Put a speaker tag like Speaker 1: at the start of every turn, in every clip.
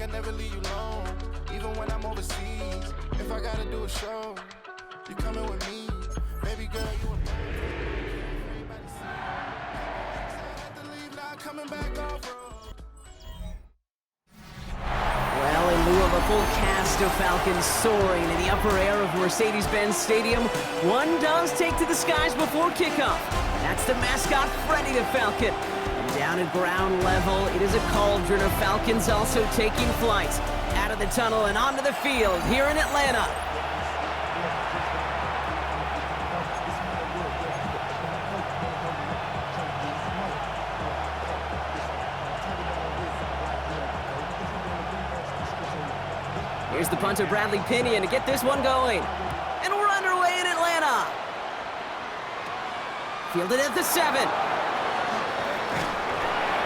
Speaker 1: I never leave you alone, even when I'm overseas. If I gotta do a show, you coming with me. Baby girl, you a everybody see. I had to leave, now coming back off road.
Speaker 2: Well, in lieu of a full cast of Falcons soaring in the upper air of Mercedes-Benz Stadium, one does take to the skies before kickoff. That's the mascot, Freddy the Falcon. And down at ground level, it is a cauldron of Falcons also taking flight out of the tunnel and onto the field here in Atlanta. Here's the punter, Bradley Pinion, to get this one going. And we're underway in Atlanta. Fielded at the 7.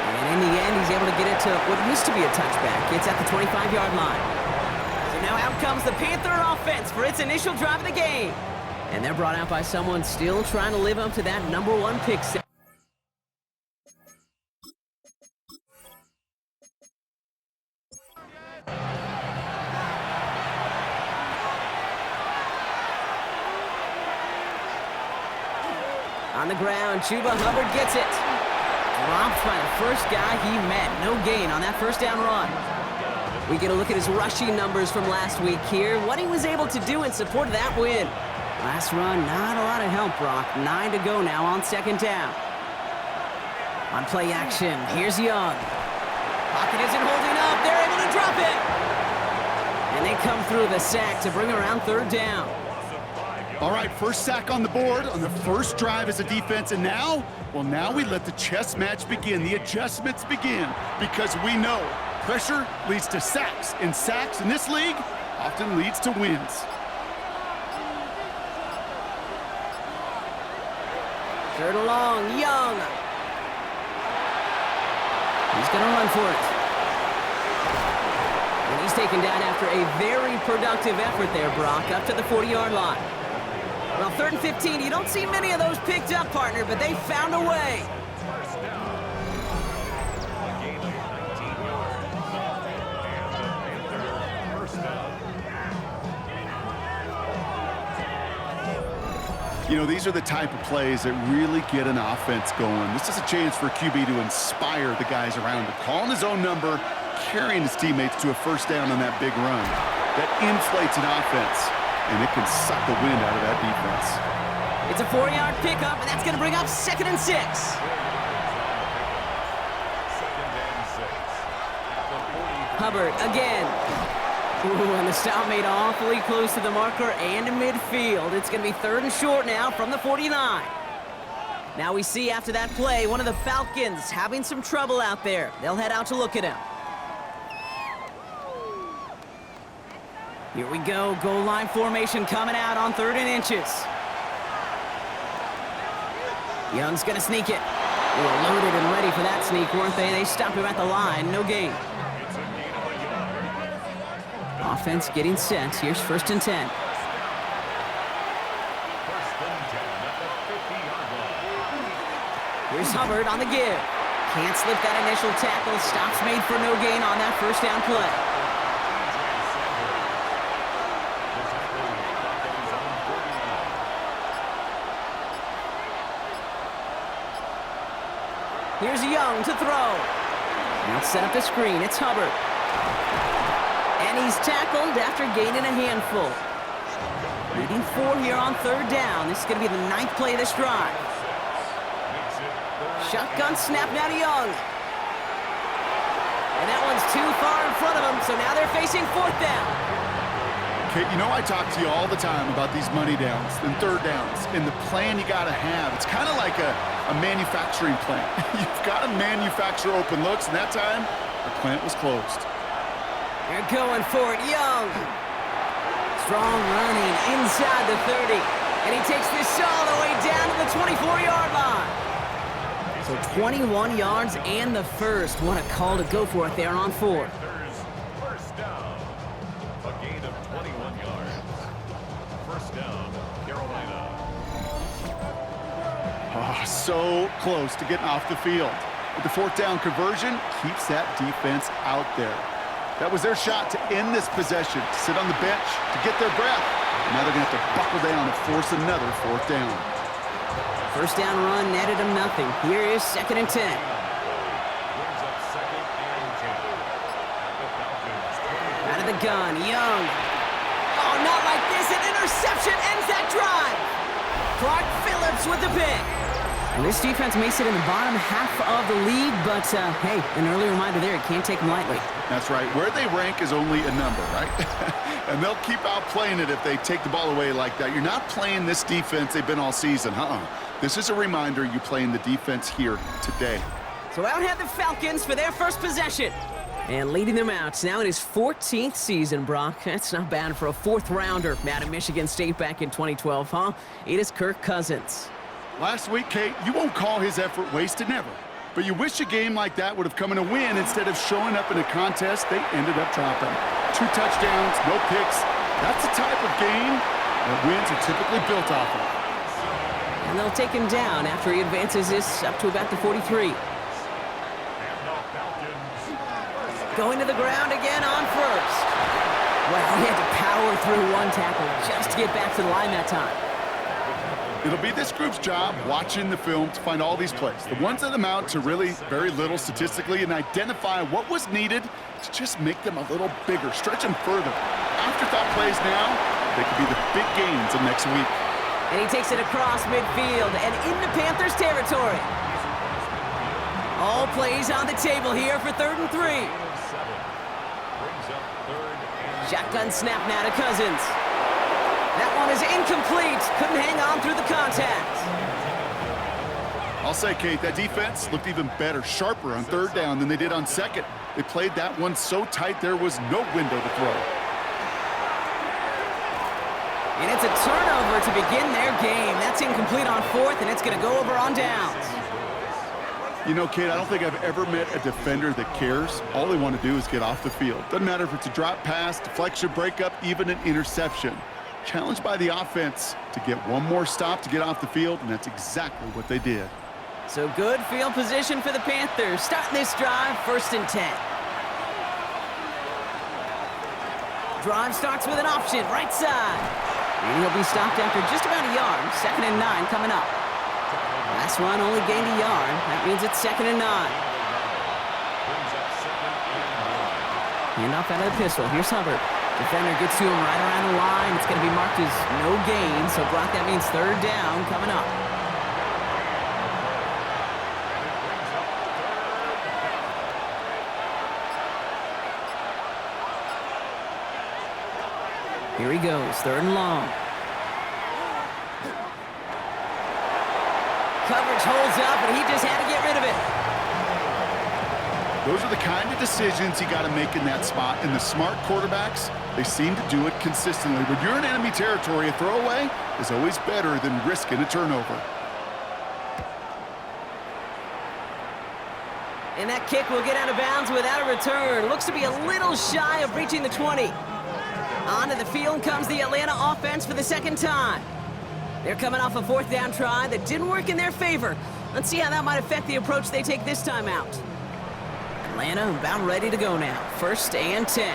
Speaker 2: And in the end, he's able to get it to what used to be a touchback. It's at the 25-yard line. So now out comes the Panther offense for its initial drive of the game. And they're brought out by someone still trying to live up to that #1 pick set. On the ground, Chuba Hubbard gets it. Dropped by the first guy he met. No gain on that first down run. We get a look at his rushing numbers from last week here. What he was able to do in support of that win. Last run, not a lot of help, Brock. 9 to go now on second down. On play action, here's Young. Pocket isn't holding up. They're able to drop it. And they come through the sack to bring around third down.
Speaker 3: All right, first sack on the board on the first drive as a defense, and now, well, now we let the chess match begin, the adjustments begin, because we know pressure leads to sacks, and sacks in this league often leads to wins.
Speaker 2: Third and long, Young. He's going to run for it. And he's taken down after a very productive effort there, Brock, up to the 40-yard line. Well, 3rd and 15, you don't see many of those picked up, partner, but they found a way.
Speaker 3: You know, these are the type of plays that really get an offense going. This is a chance for QB to inspire the guys around him. Calling his own number, carrying his teammates to a first down on that big run. That inflates an offense, and it can suck the wind out of that defense.
Speaker 2: It's a 4-yard pickup, and that's going to bring up 2nd and 6. Hubbard again. Ooh, and the stop made awfully close to the marker and to midfield. It's going to be 3rd and short now from the 49. Now we see after that play, one of the Falcons having some trouble out there. They'll head out to look at him. Here we go, goal line formation coming out on 3rd and inches. Young's gonna sneak it. They were loaded and ready for that sneak, weren't they? They stopped him at the line, no gain. Offense getting set. Here's 1st and 10. Here's Hubbard on the give. Can't slip that initial tackle. Stops made for no gain on that first down play. Here's Young to throw. Now set up the screen. It's Hubbard. And he's tackled after gaining a handful. Leading 4 here on 3rd down. This is going to be the 9th play of this drive. Shotgun snap now to Young. And that one's too far in front of him, so now they're facing 4th down.
Speaker 3: Okay, you know I talk to you all the time about these money downs and 3rd downs and the plan you got to have. It's kind of like a manufacturing plant. You've got to manufacture open looks, and that time, the plant was closed.
Speaker 2: They're going for it, Young. Strong running inside the 30. And he takes this all the way down to the 24-yard line. So 21 yards and the first. What a call to go for it there on 4th.
Speaker 4: First down. A gain of 21 yards. First down, Carolina.
Speaker 3: Oh, so close to getting off the field. But the 4th down conversion keeps that defense out there. That was their shot to end this possession, to sit on the bench, to get their breath. Now they're going to have to buckle down and force another 4th down.
Speaker 2: First down run netted him nothing. Here is 2nd and 10.
Speaker 4: Brings up 2nd and 10. The Falcons.
Speaker 2: Out of the gun, Young. Oh, not like this. An interception ends that drive. Clark Phillips with the pick. And this defense may sit in the bottom half of the league, but, hey, an early reminder there, you can't take them lightly.
Speaker 3: That's right. Where they rank is only a number, right? And they'll keep outplaying it if they take the ball away like that. You're not playing this defense they've been all season. This is a reminder you're playing the defense here today.
Speaker 2: So out head the Falcons for their first possession. And leading them out now in his 14th season, Brock. That's not bad for a 4th-rounder out of Michigan State back in 2012, huh? It is Kirk Cousins.
Speaker 3: Last week, Kate, you won't call his effort wasted, never. But you wish a game like that would have come in a win instead of showing up in a contest they ended up dropping. 2 touchdowns, no picks. That's the type of game that wins are typically built off of.
Speaker 2: And they'll take him down after he advances this up to about the 43. Going to the ground again on first. Well, he had to power through 1 tackle just to get back to the line that time.
Speaker 3: It'll be this group's job watching the film to find all these plays, the ones that amount to really very little statistically, and identify what was needed to just make them a little bigger, stretch them further. Afterthought plays now, they could be the big gains of next week.
Speaker 2: And he takes it across midfield and into Panthers territory. All plays on the table here for 3rd and 3. Shotgun snap now to Cousins. That one is incomplete. Couldn't hang on through the contact.
Speaker 3: I'll say, Kate, that defense looked even better, sharper on 3rd down than they did on 2nd. They played that one so tight there was no window to throw.
Speaker 2: And it's a turnover to begin their game. That's incomplete on 4th, and it's going to go over on downs.
Speaker 3: You know, Kate, I don't think I've ever met a defender that cares. All they want to do is get off the field. Doesn't matter if it's a drop pass, deflection, breakup, even an interception. Challenged by the offense to get one more stop to get off the field, and that's exactly what they did.
Speaker 2: So good field position for the Panthers. Starting this drive, 1st and 10. Drive starts with an option, right side. And he'll be stopped after just about a yard. 2nd and 9 coming up. Last one only gained a yard. That means it's 2nd and 9. Hand off out of the pistol. Here's Hubbard. Defender gets to him right around the line. It's going to be marked as no gain. So, Brock, that means 3rd down coming up. Here he goes, 3rd and long. Coverage holds up, and he just had to get rid of it.
Speaker 3: Those are the kind of decisions you got to make in that spot. And the smart quarterbacks, they seem to do it consistently. When you're in enemy territory, a throwaway is always better than risking a turnover.
Speaker 2: And that kick will get out of bounds without a return. Looks to be a little shy of reaching the 20. Onto the field comes the Atlanta offense for the 2nd time. They're coming off a 4th down try that didn't work in their favor. Let's see how that might affect the approach they take this time out. Atlanta about ready to go now. 1st and 10.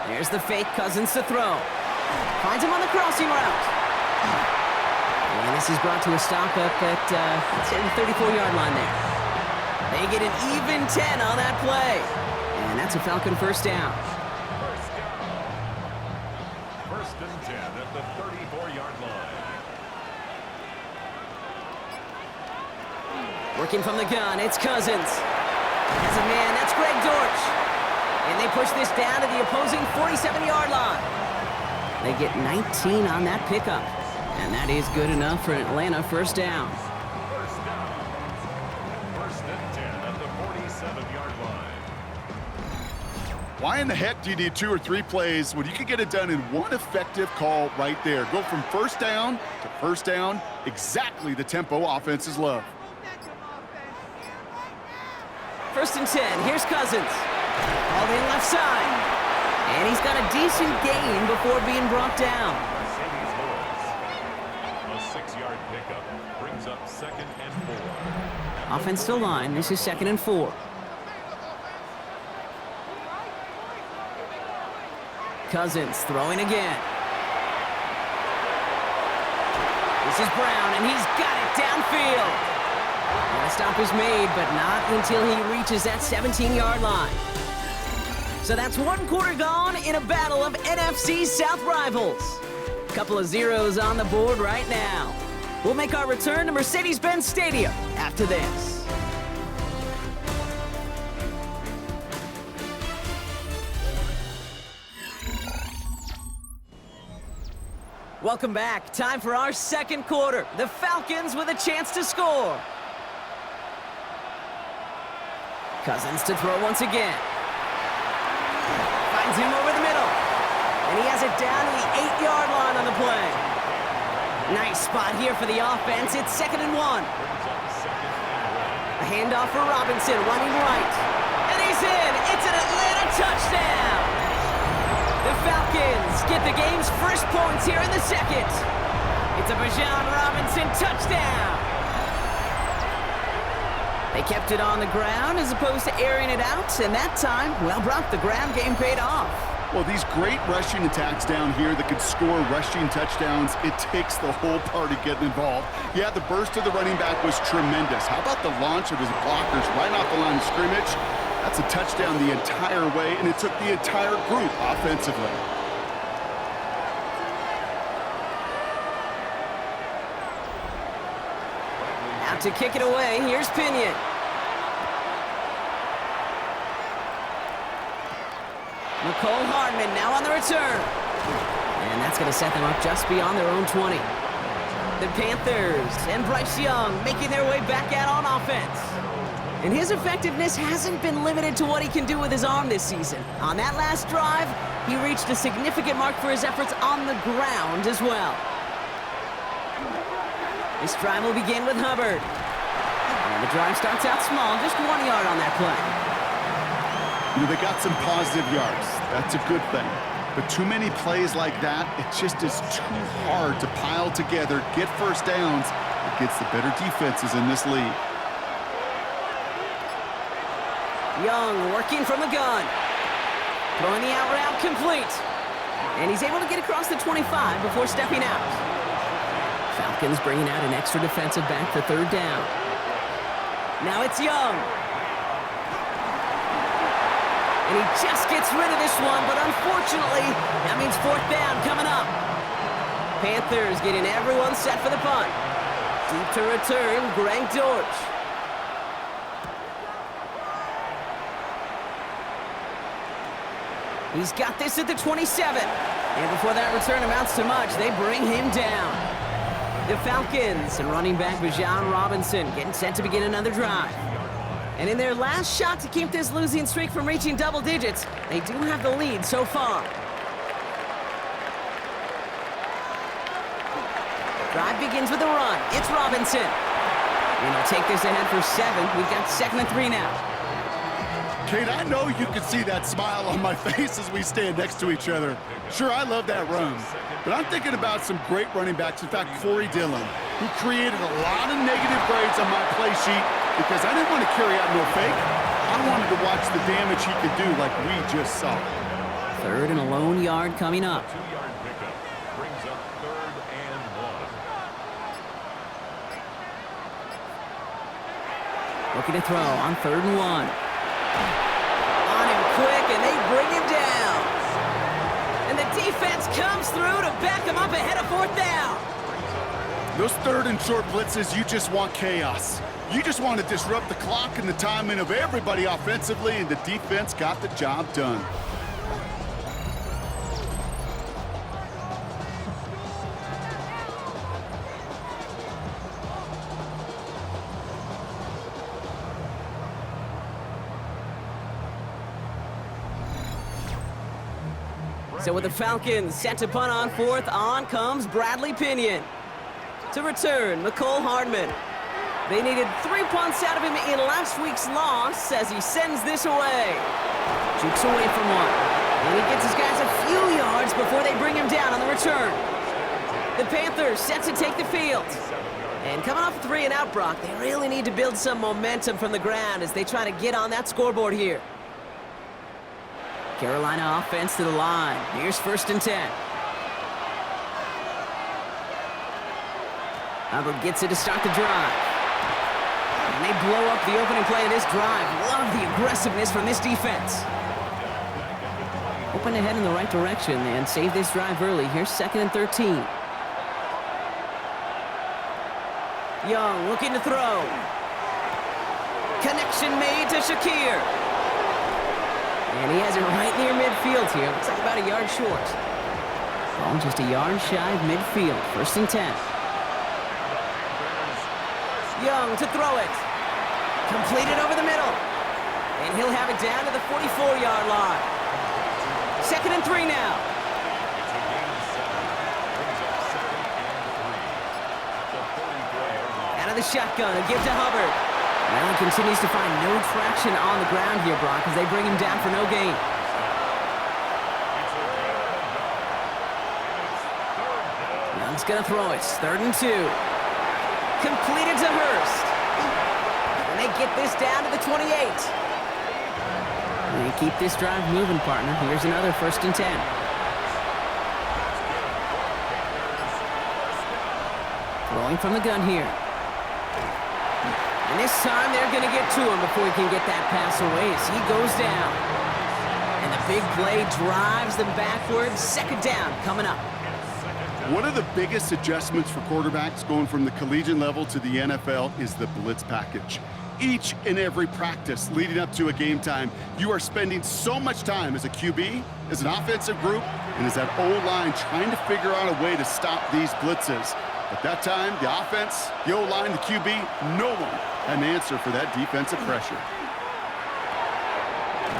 Speaker 2: There's the fake, Cousins to throw. Finds him on the crossing route. And this is brought to a stop up at let's say the 34-yard line there. They get an even 10 on that play. And that's a Falcon 1st down.
Speaker 4: 1st and 10 at the 34-yard line.
Speaker 2: Working from the gun, it's Cousins. As a man, that's Greg Dortch. And they push this down to the opposing 47-yard line. They get 19 on that pickup. And that is good enough for an Atlanta 1st down.
Speaker 4: 1st and 10 at the 47-yard line.
Speaker 3: Why in the heck do you need 2 or 3 plays when you can get it done in one effective call right there? Go from 1st down to 1st down, exactly the tempo offenses love.
Speaker 2: 1st and 10, here's Cousins. All in left side. And he's got a decent gain before being brought down.
Speaker 4: A 6-yard pickup brings up 2nd and 4.
Speaker 2: Offense to line. This is 2nd and 4. Cousins throwing again. This is Brown, and he's got it downfield. And a stop is made, but not until he reaches that 17-yard line. So that's 1 quarter gone in a battle of NFC South rivals. Couple of zeros on the board right now. We'll make our return to Mercedes-Benz Stadium after this. Welcome back. Time for our 2nd quarter. The Falcons with a chance to score. Cousins to throw once again. Finds him over the middle. And he has it down to the 8-yard line on the play. Nice spot here for the offense. It's 2nd and 1. A handoff for Robinson, running right. And he's in. It's an Atlanta touchdown. The Falcons get the game's first points here in the 2nd. It's a Bijan Robinson touchdown. They kept it on the ground as opposed to airing it out, and that time, well, Brock, the ground game paid off.
Speaker 3: Well, these great rushing attacks down here that could score rushing touchdowns, it takes the whole party getting involved. Yeah, the burst of the running back was tremendous. How about the launch of his blockers right off the line of scrimmage? That's a touchdown the entire way, and it took the entire group offensively.
Speaker 2: Out to kick it away, here's Pinion. Nicole Hardman now on the return. And that's going to set them up just beyond their own 20. The Panthers and Bryce Young making their way back out on offense. And his effectiveness hasn't been limited to what he can do with his arm this season. On that last drive, he reached a significant mark for his efforts on the ground as well. This drive will begin with Hubbard. And the drive starts out small, just 1 yard on that play.
Speaker 3: You know, they got some positive yards. That's a good thing. But too many plays like that, it just is too hard to pile together, get first downs against the better defenses in this league.
Speaker 2: Young working from the gun. Throwing the out route complete. And he's able to get across the 25 before stepping out. Falcons bringing out an extra defensive back for 3rd down. Now it's Young. And he just gets rid of this one, but unfortunately, that means 4th down coming up. Panthers getting everyone set for the punt. Deep to return, Greg George. He's got this at the 27. And before that return amounts to much, they bring him down. The Falcons and running back Bijan Robinson getting set to begin another drive. And in their last shot to keep this losing streak from reaching double digits, they do have the lead so far. Drive begins with a run. It's Robinson. And he'll take this ahead for 7. We've got 2nd and 3 now.
Speaker 3: Kate, I know you can see that smile on my face as we stand next to each other. Sure, I love that run. But I'm thinking about some great running backs. In fact, Corey Dillon, who created a lot of negative grades on my play sheet because I didn't want to carry out no fake. I wanted to watch the damage he could do like we just saw.
Speaker 2: 3rd and a lone yard coming up.
Speaker 4: 2-yard pickup brings up 3rd and 1.
Speaker 2: Looking to throw on 3rd and 1. On him quick, and they bring him down. And the defense comes through to back him up ahead of 4th down.
Speaker 3: Those 3rd and short blitzes, you just want chaos. You just want to disrupt the clock and the timing of everybody offensively, and the defense got the job done.
Speaker 2: So with the Falcons set to punt on 4th, on comes Bradley Pinion. To return, Nicole Hardman. They needed 3 punts out of him in last week's loss as he sends this away. Jukes away from one. And he gets his guys a few yards before they bring him down on the return. The Panthers set to take the field. And coming off a 3-and-out, Brock, they really need to build some momentum from the ground as they try to get on that scoreboard here. Carolina offense to the line. Here's 1st and 10. Hubbard gets it to start the drive. And they blow up the opening play of this drive. Love the aggressiveness from this defense. Open ahead in the right direction and save this drive early. Here's 2nd and 13. Young looking to throw. Connection made to Shakir. And he has it right near midfield here. Looks like about a yard short. Ball just a yard shy of midfield. 1st and 10. Young to throw it. Completed over the middle. And he'll have it down to the 44-yard line. 2nd and 3 now. Out of the shotgun, a give to Hubbard. Allen continues to find no traction on the ground here, Brock, as they bring him down for no gain. Young's gonna throw it. 3rd and 2. Completed to Hurst. And they get this down to the 28. And they keep this drive moving, partner. Here's another 1st and 10. Throwing from the gun here. And this time they're going to get to him before he can get that pass away as he goes down. And the big play drives them backwards. 2nd down coming up.
Speaker 3: One of the biggest adjustments for quarterbacks going from the collegiate level to the NFL is the blitz package. Each and every practice leading up to a game time, you are spending so much time as a QB, as an offensive group, and as that O-line trying to figure out a way to stop these blitzes. But that time, the offense, the O-line, the QB, no one had an answer for that defensive pressure.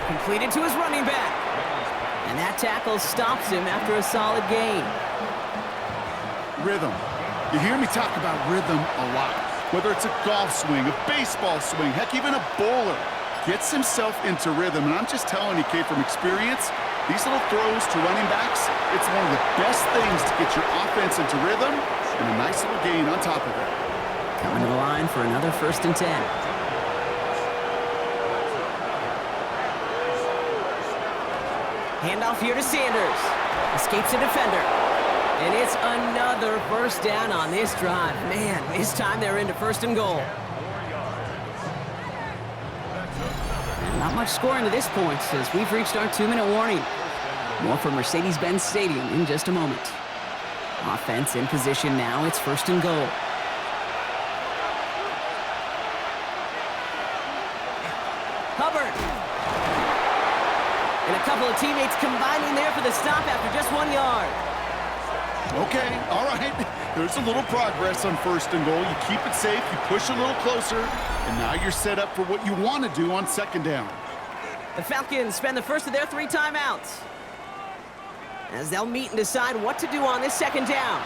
Speaker 2: Completed to his running back. And that tackle stops him after a solid gain.
Speaker 3: Rhythm. You hear me talk about rhythm a lot. Whether it's a golf swing, a baseball swing, heck, even a bowler gets himself into rhythm. And I'm just telling you, Kate, from experience, these little throws to running backs, it's one of the best things to get your offense into rhythm and a nice little gain on top of it.
Speaker 2: Coming to the line for another 1st and 10. Handoff here to Sanders. Escapes a defender. And it's another 1st down on this drive. Man, this time they're into 1st and goal. And not much scoring to this point as we've reached our 2-minute warning. More from Mercedes-Benz Stadium in just a moment. Offense in position now. It's 1st and goal. Hubbard. And a couple of teammates combining there for the stop after just 1 yard.
Speaker 3: Okay, all right. There's a little progress on 1st and goal. You keep it safe, you push a little closer, and now you're set up for what you want to do on 2nd down.
Speaker 2: The Falcons spend the first of their 3 timeouts as they'll meet and decide what to do on this 2nd down.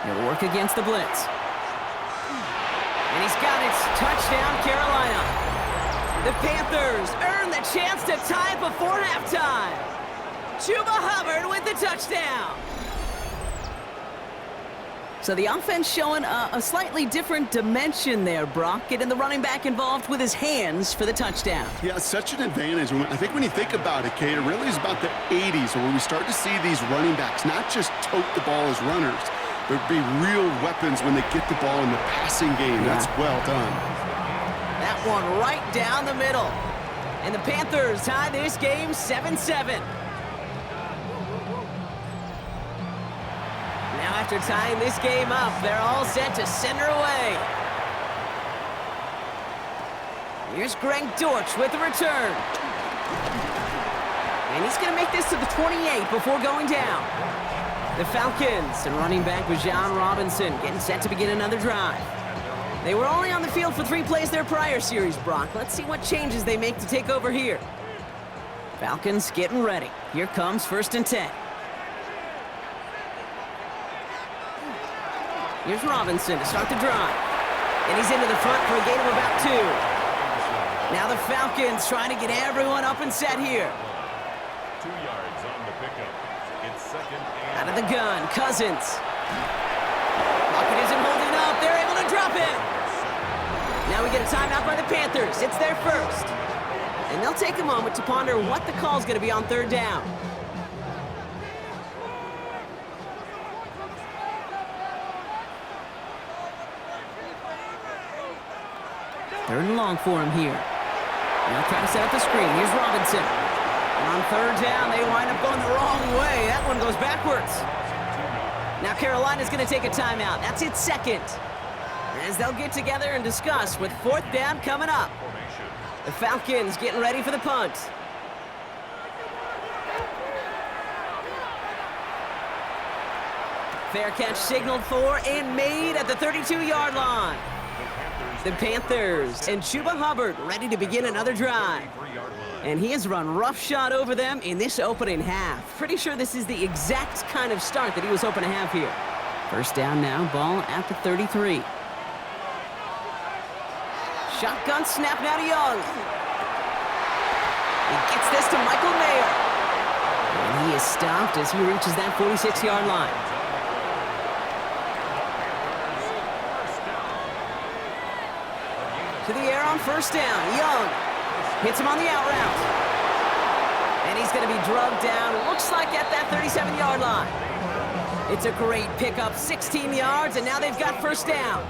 Speaker 2: He'll work against the blitz. And he's got it. Touchdown, Carolina. The Panthers earn the chance to tie it before halftime. Chuba Hubbard with the touchdown. So the offense showing a slightly different dimension there, Brock, getting the running back involved with his hands for the touchdown.
Speaker 3: Yeah, such an advantage. I think when you think about it, Kate, it really is about the 80s where we start to see these running backs not just tote the ball as runners, but be real weapons when they get the ball in the passing game.
Speaker 2: Yeah.
Speaker 3: That's well done.
Speaker 2: That one right down the middle. And the Panthers tie this game 7-7. Now after tying this game up, they're all set to send her away. Here's Greg Dortch with the return. And he's going to make this to the 28 before going down. The Falcons and running back Bijan Robinson getting set to begin another drive. They were only on the field for 3 plays their prior series, Brock. Let's see what changes they make to take over here. Falcons getting ready. Here comes 1st and 10. Here's Robinson to start the drive. And he's into the front for a gain of about 2. Now the Falcons trying to get everyone up and set here.
Speaker 4: 2 yards on the pickup. It's second
Speaker 2: Out
Speaker 4: and
Speaker 2: of the gun, Cousins. Pocket isn't holding up. They're able to drop it. Now we get a timeout by the Panthers. It's their first. And they'll take a moment to ponder what the call's going to be on third down. Third and long for him here. Now trying to set up the screen. Here's Robinson. And on third down, they wind up going the wrong way. That one goes backwards. Now Carolina's going to take a timeout. That's its second. As they'll get together and discuss with fourth down coming up. The Falcons getting ready for the punt. Fair catch signaled for and made at the 32-yard line. The Panthers and Chuba Hubbard ready to begin another drive. And he has run roughshod over them in this opening half. Pretty sure this is the exact kind of start that he was hoping to have here. First down now, ball at the 33. Shotgun snap now to Young. He gets this to Michael Mayer. And he is stopped as he reaches that 46-yard line. To the air on first down. Young hits him on the out route. And he's going to be drugged down, looks like at that 37-yard line. It's a great pickup, 16 yards, and now they've got first down.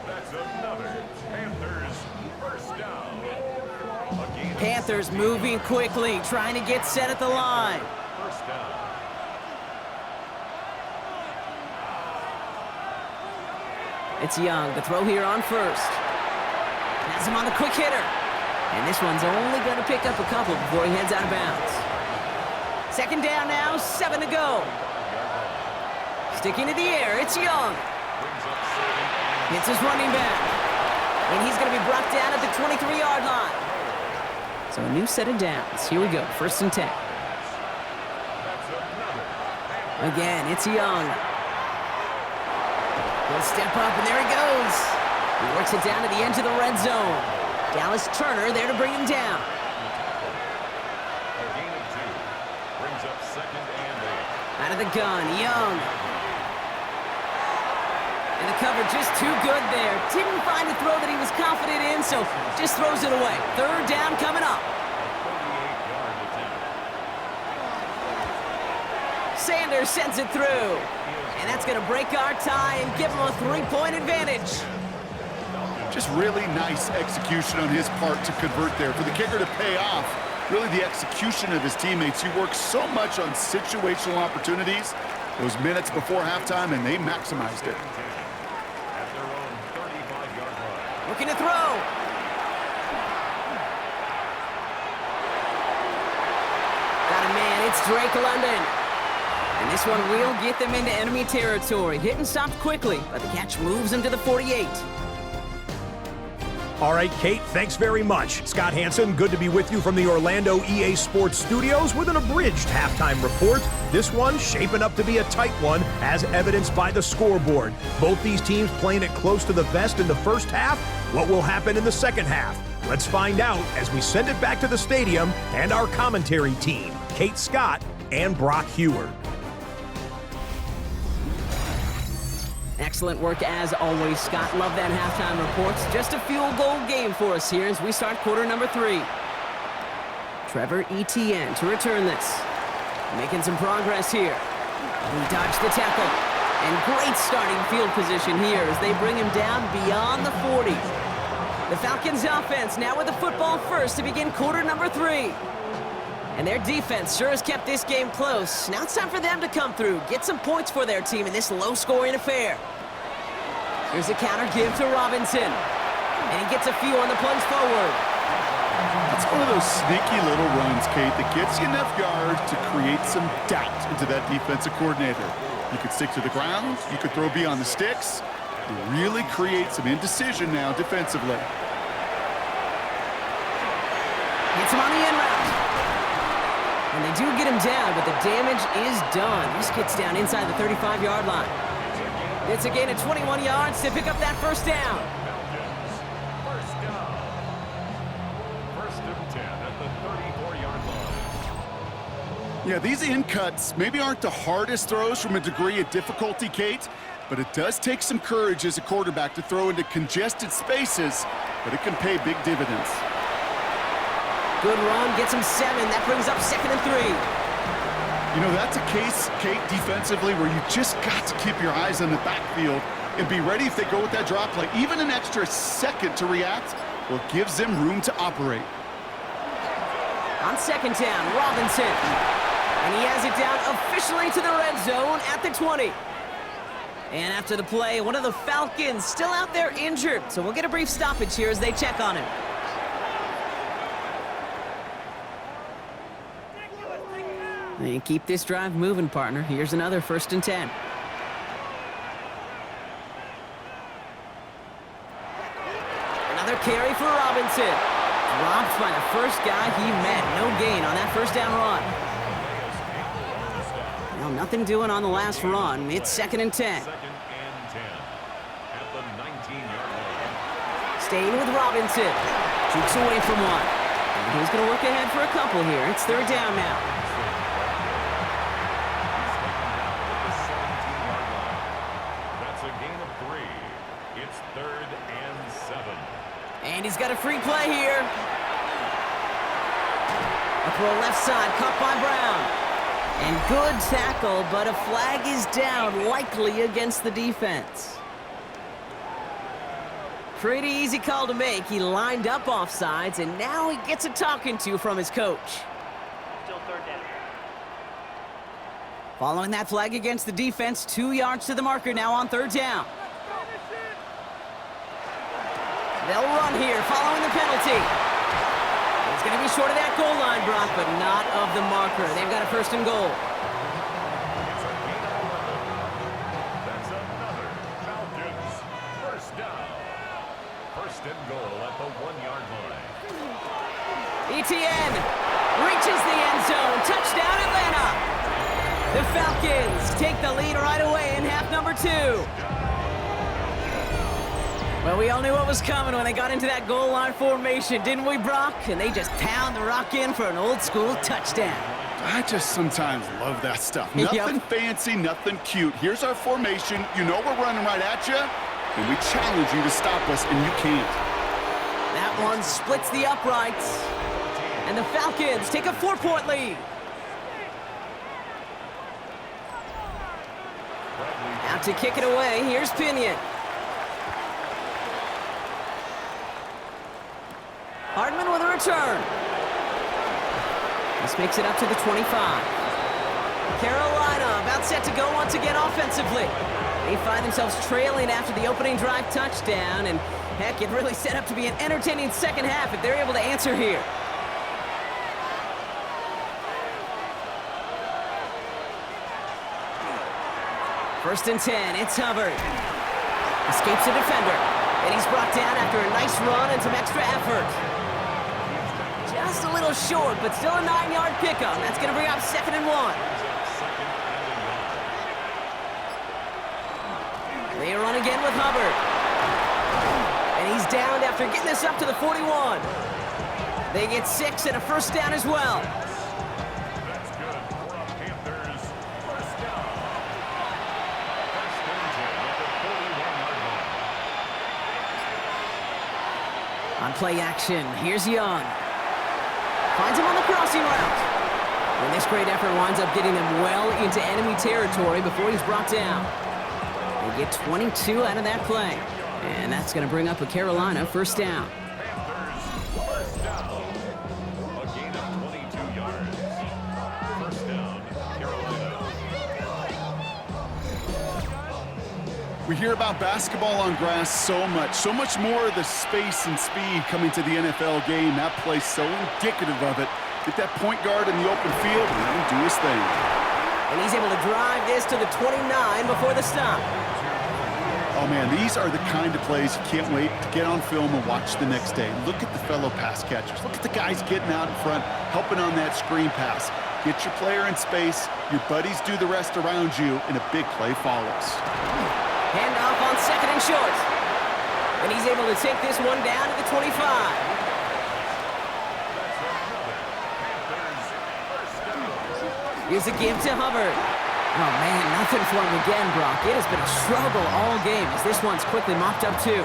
Speaker 4: that's another Panthers first down.
Speaker 2: Panthers moving quickly, trying to get set at the line.
Speaker 4: First down.
Speaker 2: It's Young, the throw here on first. Has him on the quick hitter. And this one's only going to pick up a couple before he heads out of bounds. Second down now, 7 to go. Sticking to the air, it's Young. Hits his running back. And he's going to be brought down at the 23-yard line. So a new set of downs. Here we go, first and 10. Again, it's Young. He'll step up, and there he goes. He works it down to the edge of the red zone. Dallas Turner there to bring him down.
Speaker 4: A gain of 2. Brings up second and 8.
Speaker 2: Out of the gun, Young. And the cover just too good there. Didn't find a throw that he was confident in, so just throws it away. Third down coming up.
Speaker 4: 38-yard attempt.
Speaker 2: Sanders sends it through. And that's going to break our tie and give him a 3-point advantage.
Speaker 3: Just really nice execution on his part to convert there. For the kicker to pay off, really the execution of his teammates. He works so much on situational opportunities those minutes before halftime, and they maximized it.
Speaker 4: At their own 35-yard line.
Speaker 2: Looking to throw. Got a man, it's Drake London. And this one will get them into enemy territory. Hit and stopped quickly, but the catch moves him to the 48.
Speaker 5: All right, Kate, thanks very much. Scott Hansen, good to be with you from the Orlando EA Sports Studios with an abridged halftime report. This one shaping up to be a tight one, as evidenced by the scoreboard. Both these teams playing it close to the vest in the first half. What will happen in the second half? Let's find out as we send it back to the stadium and our commentary team, Kate Scott and Brock Heward.
Speaker 2: Excellent work as always, Scott. Love that halftime reports. Just a field goal game for us here as we start quarter number 3. Trevor Etienne to return this. Making some progress here. He dodged the tackle. And great starting field position here as they bring him down beyond the 40. The Falcons offense now with the football first to begin quarter number 3. And their defense sure has kept this game close. Now it's time for them to come through, get some points for their team in this low-scoring affair. Here's a counter give to Robinson. And he gets a few on the plunge forward.
Speaker 3: It's one of those sneaky little runs, Kate, that gets you enough yards to create some doubt into that defensive coordinator. You could stick to the ground, you could throw beyond the sticks. You really create some indecision now defensively.
Speaker 2: Gets him on the end route. And they do get him down, but the damage is done. This gets down inside the 35-yard line. It's a gain of 21 yards to pick up that first down.
Speaker 4: First down. First and 10 at the 34-yard line.
Speaker 3: Yeah, these in cuts maybe aren't the hardest throws from a degree of difficulty, Kate, but it does take some courage as a quarterback to throw into congested spaces, but it can pay big dividends.
Speaker 2: Good run, gets him 7. That brings up 2nd and 3.
Speaker 3: You know, that's a case, Kate, defensively, where you just got to keep your eyes on the backfield and be ready if they go with that drop play. Even an extra second to react, well, gives them room to operate.
Speaker 2: On 2nd down, Robinson. And he has it down officially to the red zone at the 20. And after the play, one of the Falcons still out there injured. So we'll get a brief stoppage here as they check on him. And keep this drive moving, partner. Here's another 1st and 10. Another carry for Robinson. Dropped by the first guy he met. No gain on that 1st down run. Well, nothing doing on the last run. It's 2nd and 10.
Speaker 4: 2nd and 10 at the 19-yard line.
Speaker 2: Staying with Robinson. Jukes away from one. And he's going to look ahead for a couple here. It's 3rd down now.
Speaker 4: That's a gain of 3. It's 3rd and 7.
Speaker 2: And he's got a free play here. A throw left side, caught by Brown. And good tackle, but a flag is down, likely against the defense. Pretty easy call to make. He lined up offsides, and now he gets a talking to from his coach.
Speaker 6: Still 3rd down.
Speaker 2: Following that flag against the defense, 2 yards to the marker now on 3rd down. They'll run here following the penalty. It's going to be short of that goal line, Brock, but not of the marker. They've got a 1st and goal.
Speaker 4: That's another Falcons 1st down. 1st and goal at the 1-yard line.
Speaker 2: ETN reaches the end zone. Touchdown, Atlanta. The Falcons take the lead right away in half number 2. Well, we all knew what was coming when they got into that goal line formation, didn't we, Brock? And they just pound the rock in for an old-school touchdown.
Speaker 3: I just sometimes love that stuff. Nothing fancy, nothing cute. Here's our formation. You know we're running right at you, and we challenge you to stop us, and you can't.
Speaker 2: That one splits the uprights, and the Falcons take a 4-point lead. Out to kick it away, here's Pinion. Hardman with a return. This makes it up to the 25. Carolina about set to go once again offensively. They find themselves trailing after the opening drive touchdown, and heck, it really set up to be an entertaining 2nd half if they're able to answer here. First and 10, it's Hubbard. Escapes a defender, and he's brought down after a nice run and some extra effort. Just a little short, but still a 9-yard pickup. That's going to bring up 2nd and 1. They run again with Hubbard. And he's downed after getting this up to the 41. They get 6 and a 1st down as well.
Speaker 4: That's good for a Panthers 1st down. 1st and 10 at the 41-yard line.
Speaker 2: On play action, here's Young. Finds him on the crossing route. And this great effort winds up getting them well into enemy territory before he's brought down. They get 22 out of that play. And that's going to bring up a Carolina 1st down.
Speaker 4: Panthers 1st down. A gain of 22 yards. 1st down, Carolina.
Speaker 3: We hear about basketball on grass so much more of the space and speed coming to the NFL game. That play's so indicative of it. Get that point guard in the open field and let him do his thing.
Speaker 2: And he's able to drive this to the 29 before the stop.
Speaker 3: Oh, man, these are the kind of plays you can't wait to get on film and watch the next day. Look at the fellow pass catchers. Look at the guys getting out in front, helping on that screen pass. Get your player in space, your buddies do the rest around you, and a big play follows.
Speaker 2: Handoff on 2nd and short. And he's able to take this one down to the 25. Here's a give to Hubbard. Oh, man, nothing for him again, Brock. It has been a struggle all game as this one's quickly mopped up, too.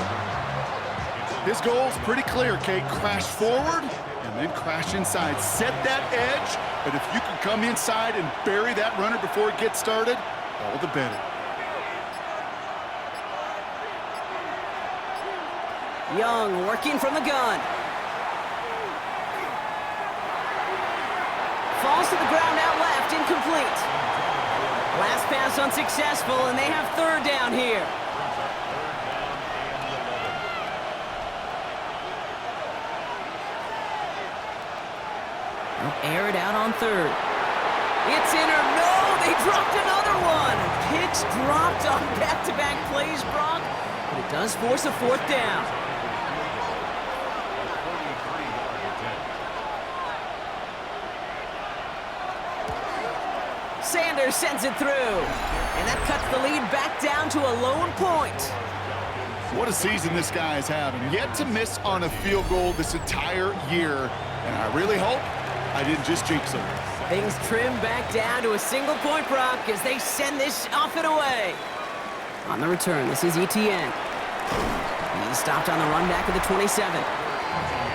Speaker 3: His goal's pretty clear, Kate. Crash forward and then crash inside. Set that edge, but if you can come inside and bury that runner before it gets started, all the better.
Speaker 2: Young working from the gun. Falls to the ground out left, incomplete. Last pass unsuccessful, and they have third down here. They'll air it out on third. It's in or no, they dropped another one. Picks dropped on back-to-back plays, Brock, but it does force a fourth down. Sanders sends it through, and that cuts the lead back down to a lone point.
Speaker 3: What a season this guy is having. Yet to miss on a field goal this entire year, and I really hope I didn't just jinx him.
Speaker 2: Things trim back down to a single point, Brock, as they send this off and away. On the return, this is ETN. He's stopped on the run back of the 27.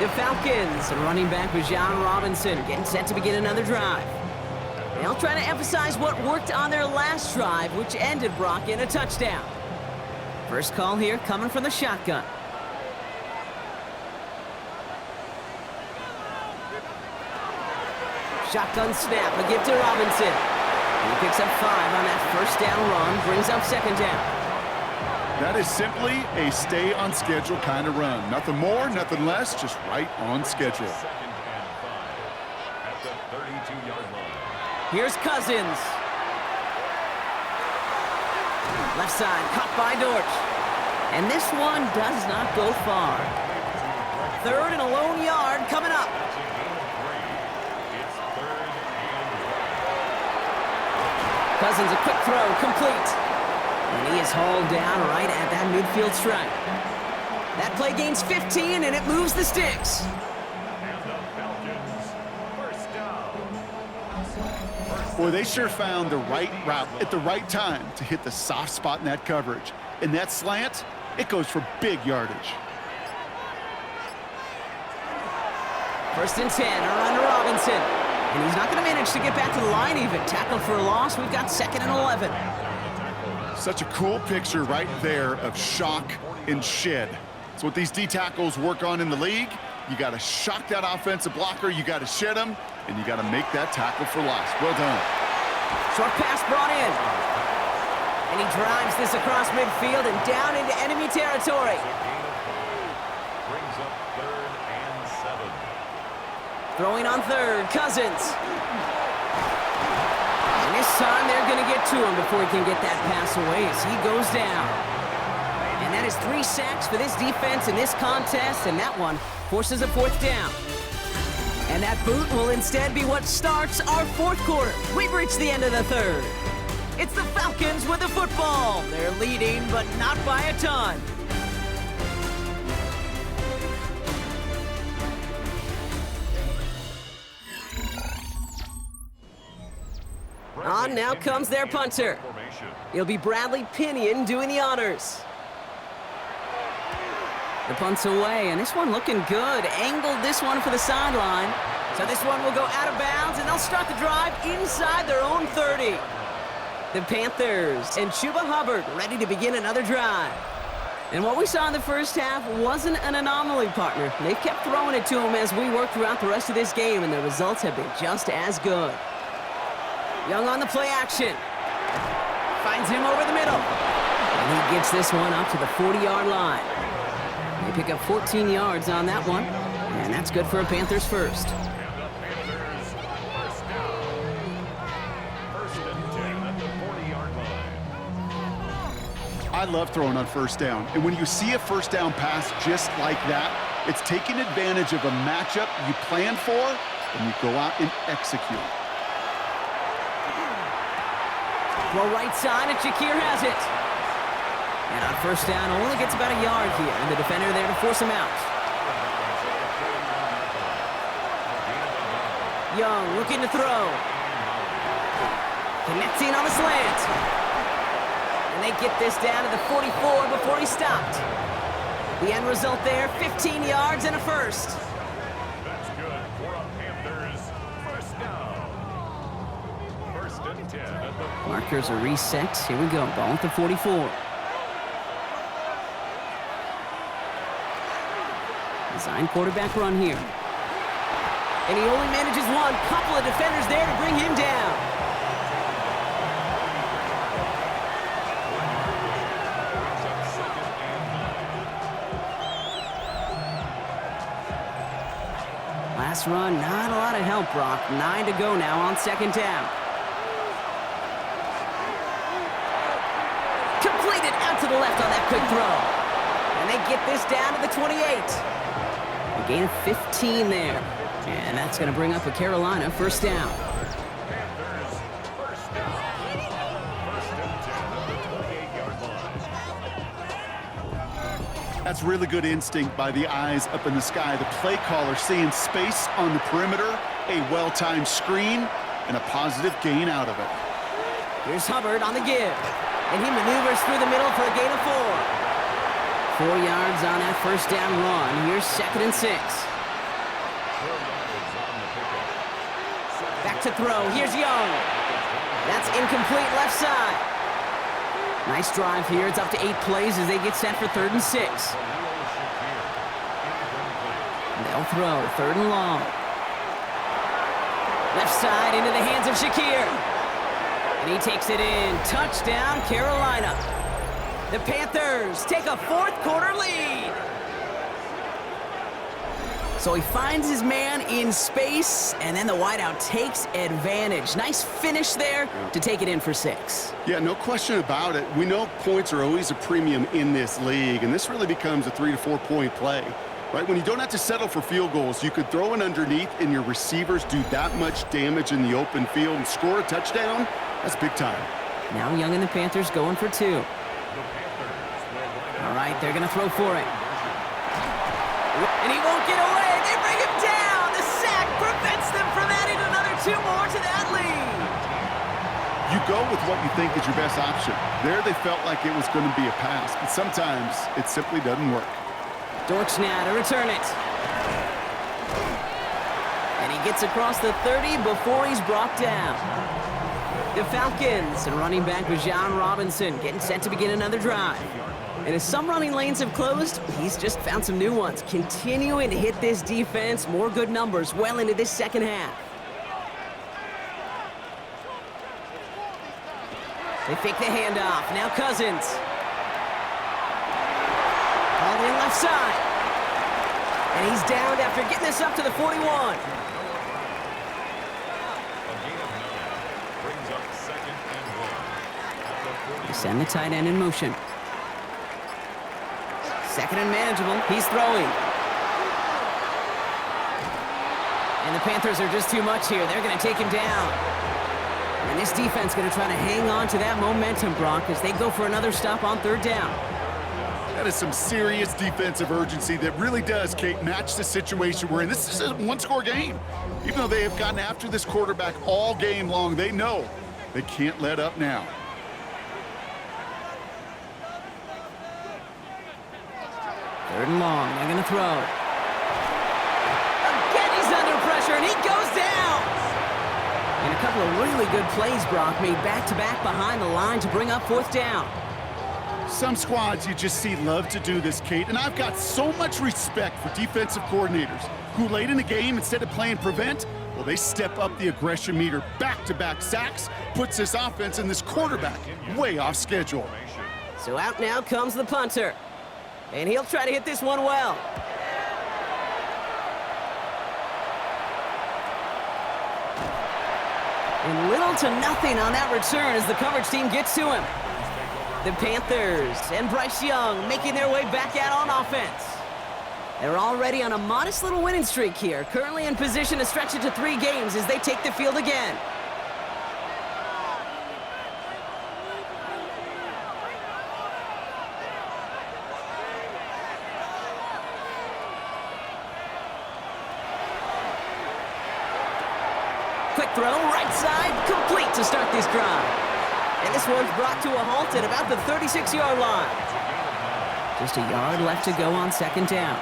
Speaker 2: The Falcons, running back with John Robinson, getting set to begin another drive. They'll try to emphasize what worked on their last drive, which ended, Brock, in a touchdown. First call here coming from the shotgun. Shotgun snap, a give to Robinson. He picks up 5 on that first down run, brings up second down.
Speaker 3: That is simply a stay on schedule kind of run. Nothing more, nothing less, just right on schedule.
Speaker 4: Second and 5 at the 32-yard line.
Speaker 2: Here's Cousins. Left side, caught by Dortch. And this one does not go far. Third and a lone yard coming up. Cousins, a quick throw, complete. And he is hauled down right at that midfield stripe. That play gains 15, and it moves the sticks.
Speaker 3: Boy, they sure found the right route at the right time to hit the soft spot in that coverage. And that slant, it goes for big yardage.
Speaker 2: First and 10, around to Robinson. And he's not going to manage to get back to the line even. Tackled for a loss. We've got second and 11.
Speaker 3: Such a cool picture right there of shock and shed. It's what these D tackles work on in the league. You got to shock that offensive blocker, you got to shed him, and you got to make that tackle for loss. Well done.
Speaker 2: Short pass brought in. And he drives this across midfield and down into enemy territory.
Speaker 4: Brings up third and 7.
Speaker 2: Throwing on third, Cousins. And this time they're going to get to him before he can get that pass away as he goes down. And that is 3 sacks for this defense in this contest, and that one forces a fourth down. And that boot will instead be what starts our fourth quarter. We've reached the end of the third. It's the Falcons with the football. They're leading, but not by a ton. On now comes their punter. It'll be Bradley Pinion doing the honors. The punt's away, and this one looking good. Angled this one for the sideline. So this one will go out of bounds, and they'll start the drive inside their own 30. The Panthers and Chuba Hubbard ready to begin another drive. And what we saw in the first half wasn't an anomaly, partner. They've kept throwing it to him as we work throughout the rest of this game, and the results have been just as good. Young on the play action. Finds him over the middle. And he gets this one up to the 40-yard line. They pick up 14 yards on that one, and that's good for a Panthers first.
Speaker 4: And the Panthers first down. First and 10 at the 40-yard line.
Speaker 3: I love throwing on first down. And when you see a first down pass just like that, it's taking advantage of a matchup you planned for, and you go out and execute.
Speaker 2: Throw right side, and Shakir has it. And on first down, only gets about a yard here, and the defender there to force him out. Young looking to throw. Connecting on the slant. And they get this down to the 44 before he stopped. The end result there, 15 yards and a first.
Speaker 4: That's good for a Panthers first down. First and 10 at the
Speaker 2: Markers are reset. Here we go. Ball at the 44. Design quarterback run here. And he only manages one. Couple of defenders there to bring him down. Last run, not a lot of help, Brock. 9 to go now on second down. Completed out to the left on that quick throw. And they get this down to the 28. A gain of 15 there. And that's going to bring up a Carolina first down.
Speaker 4: Panthers first down. First and 10 at the 28-yard line.
Speaker 3: That's really good instinct by the eyes up in the sky. The play caller seeing space on the perimeter, a well-timed screen, and a positive gain out of it.
Speaker 2: Here's Hubbard on the give. And he maneuvers through the middle for a gain of 4. 4 yards on that first down run. Here's second and 6. Back to throw. Here's Young. That's incomplete left side. Nice drive here. It's up to 8 plays as they get set for third and 6. They'll throw. Third and long. Left side into the hands of Shakir. And he takes it in. Touchdown, Carolina. The Panthers take a fourth quarter lead. So he finds his man in space, and then the wideout takes advantage. Nice finish there to take it in for 6.
Speaker 3: Yeah, no question about it. We know points are always a premium in this league, and this really becomes a 3 to 4 point play. Right? When you don't have to settle for field goals, you could throw it underneath and your receivers do that much damage in the open field and score a touchdown. That's big time.
Speaker 2: Now Young and the Panthers going for 2. All right, they're going to throw for it. And he won't get away. They bring him down. The sack prevents them from adding another 2 more to that lead.
Speaker 3: You go with what you think is your best option. There they felt like it was going to be a pass, but sometimes it simply doesn't work.
Speaker 2: Dortch now to return it. And he gets across the 30 before he's brought down. The Falcons and running back Bijan Robinson getting set to begin another drive. And as some running lanes have closed, he's just found some new ones, continuing to hit this defense. More good numbers well into this second half. They fake the handoff. Now Cousins. All in left side. And he's downed after getting this up to the 41. They send the tight end in motion. Second and manageable. He's throwing. And the Panthers are just too much here. They're going to take him down. And this defense going to try to hang on to that momentum, Brock, as they go for another stop on third down.
Speaker 3: That is some serious defensive urgency that really does, Kate, match the situation we're in. This is a one-score game. Even though they have gotten after this quarterback all game long, they know they can't let up now.
Speaker 2: Third and long. They're going to throw. Again, he's under pressure, and he goes down. And a couple of really good plays, Brock, made back-to-back behind the line to bring up fourth down.
Speaker 3: Some squads you just see love to do this, Kate, and I've got so much respect for defensive coordinators who late in the game, instead of playing prevent, well, they step up the aggression meter. Back-to-back sacks puts this offense and this quarterback way off schedule.
Speaker 2: So out now comes the punter. And he'll try to hit this one well. And little to nothing on that return as the coverage team gets to him. The Panthers and Bryce Young making their way back out on offense. They're already on a modest little winning streak here, currently in position to stretch it to 3 games as they take the field again. Quick throw, right side, complete to start this drive. And this one's brought to a halt at about the 36-yard line. Just a yard left to go on second down.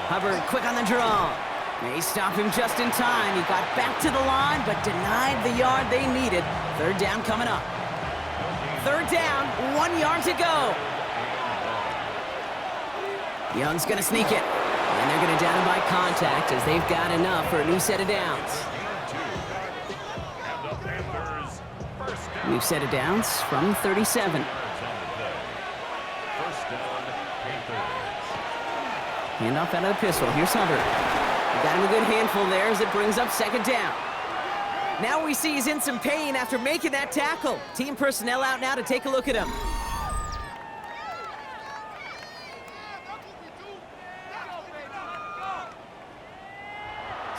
Speaker 2: Hubbard quick on the draw. They stop him just in time. He got back to the line, but denied the yard they needed. Third down coming up. Third down, 1 yard to go. Young's going to sneak it. And they're going to down him by contact as they've got enough for a new set of downs. New set of downs from 37. Handoff out of the pistol. Here's Hubbard. Got him a good handful there as it brings up second down. Now we see he's in some pain after making that tackle. Team personnel out now to take a look at him.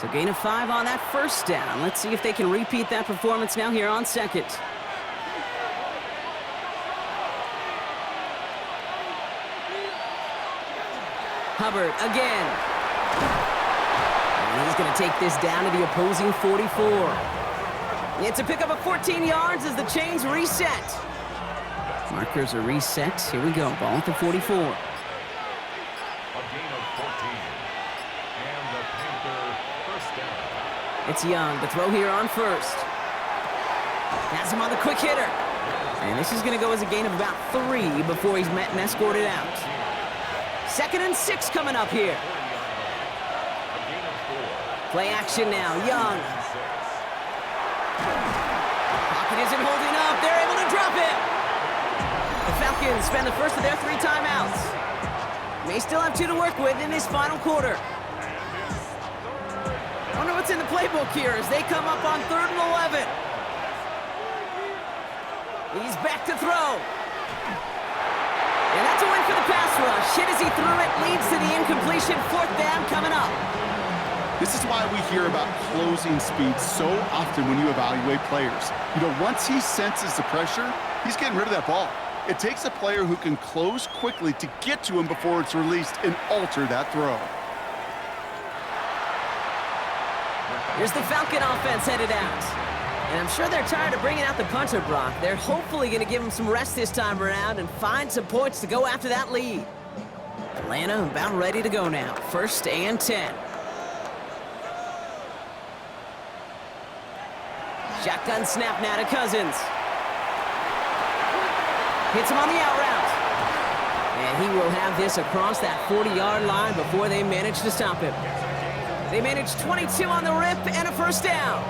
Speaker 2: So gain of 5 on that first down. Let's see if they can repeat that performance now here on second. Hubbard again. And he's going to take this down to the opposing 44. It's a pickup of 14 yards as the chains reset. Markers are reset. Here we go. Ball at the 44.
Speaker 4: A gain of 14. And the Panther first down.
Speaker 2: It's Young to throw here on first. Has him on the quick hitter. And this is going to go as a gain of about 3 before he's met and escorted out. 2nd and 6 coming up here. Play action now. Young. Pocket isn't holding up. They're able to drop it. The Falcons spend the first of their 3 timeouts. May still have 2 to work with in this final quarter. I wonder what's in the playbook here as they come up on 3rd and 11. He's back to throw. And that's a win for the pass rush. Hit as he threw it, leads to the incompletion. 4th down coming up.
Speaker 3: This is why we hear about closing speed so often when you evaluate players. You know, once he senses the pressure, he's getting rid of that ball. It takes a player who can close quickly to get to him before it's released and alter that throw.
Speaker 2: Here's the Falcon offense headed out. And I'm sure they're tired of bringing out the punter, Brock. They're hopefully going to give him some rest this time around and find some points to go after that lead. Atlanta about ready to go now. 1st and 10. Shotgun snap now to Cousins. Hits him on the out route. And he will have this across that 40-yard line before they manage to stop him. They managed 22 on the rip and a first down.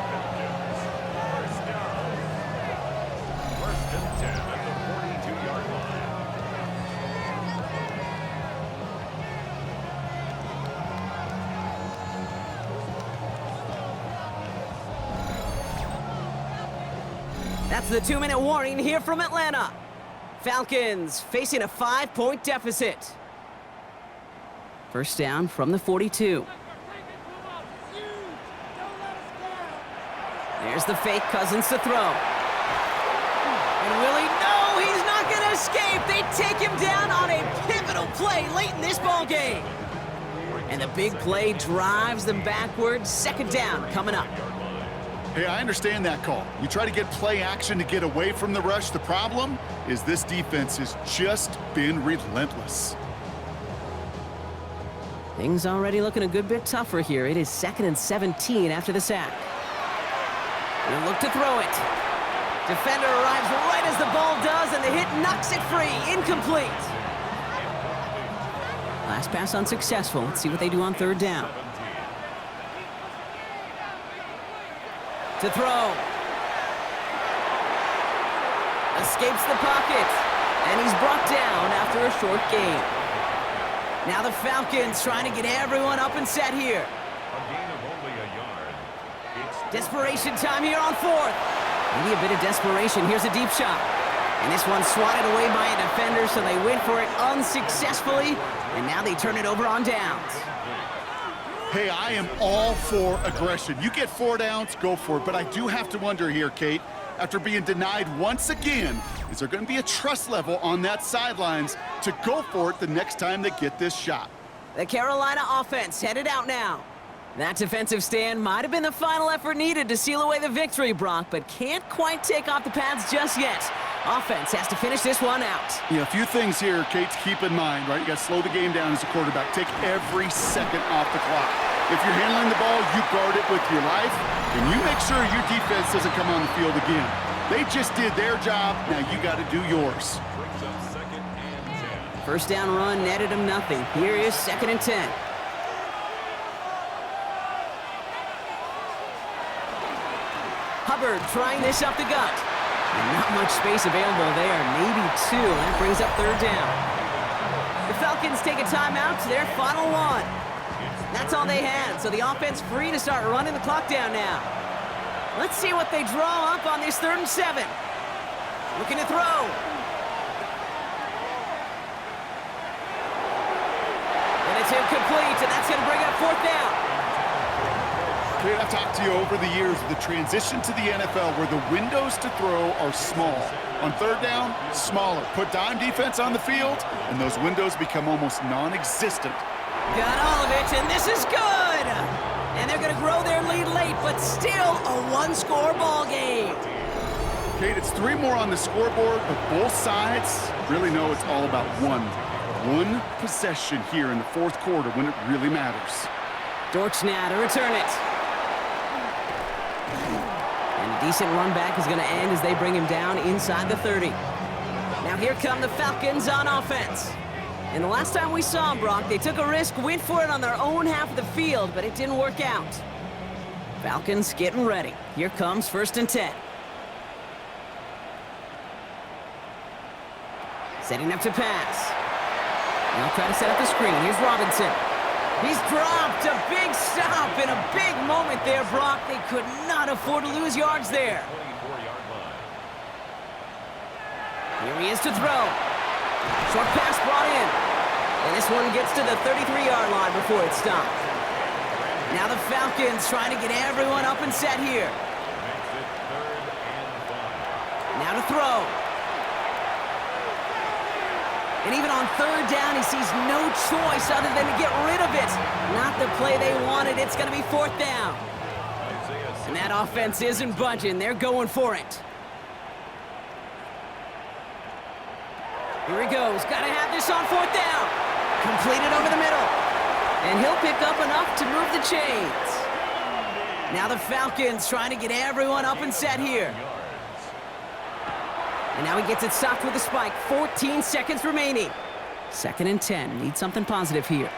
Speaker 2: That's the 2-minute warning here from Atlanta. Falcons facing a 5-point deficit. First down from the 42. There's the fake, Cousins to throw. And Willie, no, he's not going to escape. They take him down on a pivotal play late in this ball game. And the big play drives them backwards. 2nd down coming up.
Speaker 3: Hey, I understand that call. You try to get play action to get away from the rush. The problem is this defense has just been relentless.
Speaker 2: Things already looking a good bit tougher here. It is 2nd and 17 after the sack. He'll look to throw it. Defender arrives right as the ball does, and the hit knocks it free. Incomplete. Last pass unsuccessful. Let's see what they do on 3rd down. To throw. Escapes the pocket. And he's brought down after a short gain. Now the Falcons trying to get everyone up and set here.
Speaker 4: A gain of only a yard.
Speaker 2: Desperation time here on 4th. Maybe a bit of desperation. Here's a deep shot. And this one's swatted away by a defender, so they went for it unsuccessfully. And now they turn it over on downs.
Speaker 3: Hey, I am all for aggression. You get 4 downs, go for it. But I do have to wonder here, Kate, after being denied once again, is there going to be a trust level on that sidelines to go for it the next time they get this shot?
Speaker 2: The Carolina offense headed out now. That defensive stand might have been the final effort needed to seal away the victory, Brock, but can't quite take off the pads just yet. Offense has to finish this one out.
Speaker 3: Yeah, a few things here, Kate, to keep in mind, right? You got to slow the game down as a quarterback. Take every second off the clock. If you're handling the ball, you guard it with your life, and you make sure your defense doesn't come on the field again. They just did their job. Now you got to do yours.
Speaker 4: Brings up 2nd and 10.
Speaker 2: First down run netted him nothing. Here is 2nd and 10. Hubbard trying this up the gut. And not much space available there, maybe 2. That brings up 3rd down. The Falcons take a timeout to their final one. That's all they had, so the offense free to start running the clock down now. Let's see what they draw up on this 3rd and 7. Looking to throw. And it's incomplete, and that's going to bring up 4th down.
Speaker 3: Kate, I've talked to you over the years of the transition to the NFL where the windows to throw are small. On 3rd down, smaller. Put dime defense on the field, and those windows become almost non-existent.
Speaker 2: Got all of it, and this is good! And they're going to grow their lead late, but still a one-score ball game.
Speaker 3: Kate, it's 3 more on the scoreboard, but both sides really know it's all about one possession here in the 4th quarter when it really matters.
Speaker 2: Dortch now to return it. And a decent run back is going to end as they bring him down inside the 30. Now here come the Falcons on offense. And the last time we saw them, Brock, they took a risk, went for it on their own half of the field, but it didn't work out. Falcons getting ready. Here comes 1st and 10. Setting up to pass. They'll try to set up the screen. Here's Robinson. He's dropped a big stop and a big moment there, Brock. They could not afford to lose yards there.
Speaker 4: 24-yard line.
Speaker 2: Here he is to throw. Short pass brought in. And this one gets to the 33-yard line before it's stopped. Now the Falcons trying to get everyone up and set here.
Speaker 4: Makes it 3rd and 5.
Speaker 2: Now to throw. And even on 3rd down, he sees no choice other than to get rid of it. Not the play they wanted. It's going to be 4th down. And that offense isn't budging. They're going for it. Here he goes. Got to have this on 4th down. Completed over the middle. And he'll pick up enough to move the chains. Now the Falcons trying to get everyone up and set here. And now he gets it stopped with a spike. 14 seconds remaining. 2nd and 10. Need something positive here.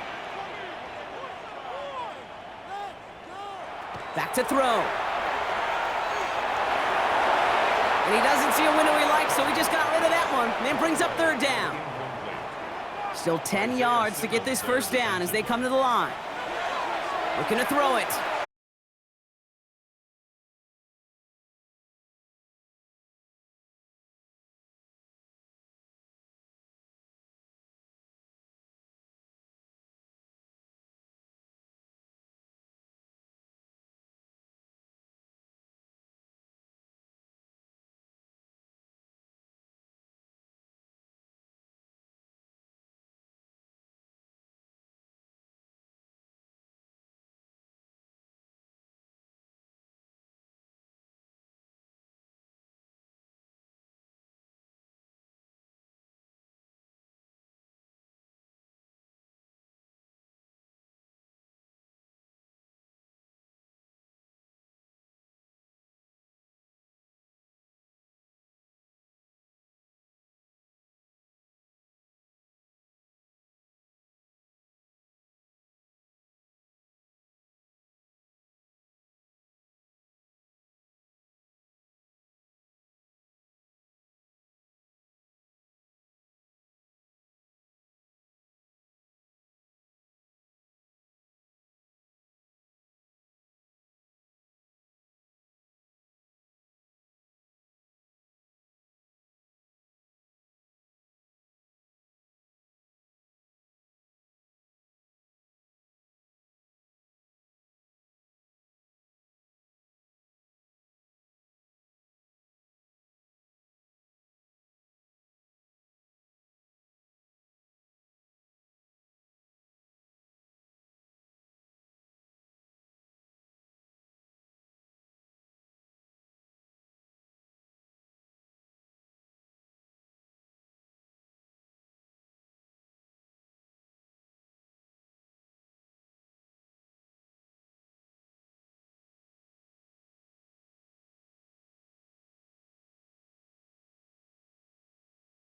Speaker 2: Back to throw. And he doesn't see a window he likes, so he just got rid of that one. And then brings up 3rd down. Still 10 yards to get this 1st down as they come to the line. Looking to throw it.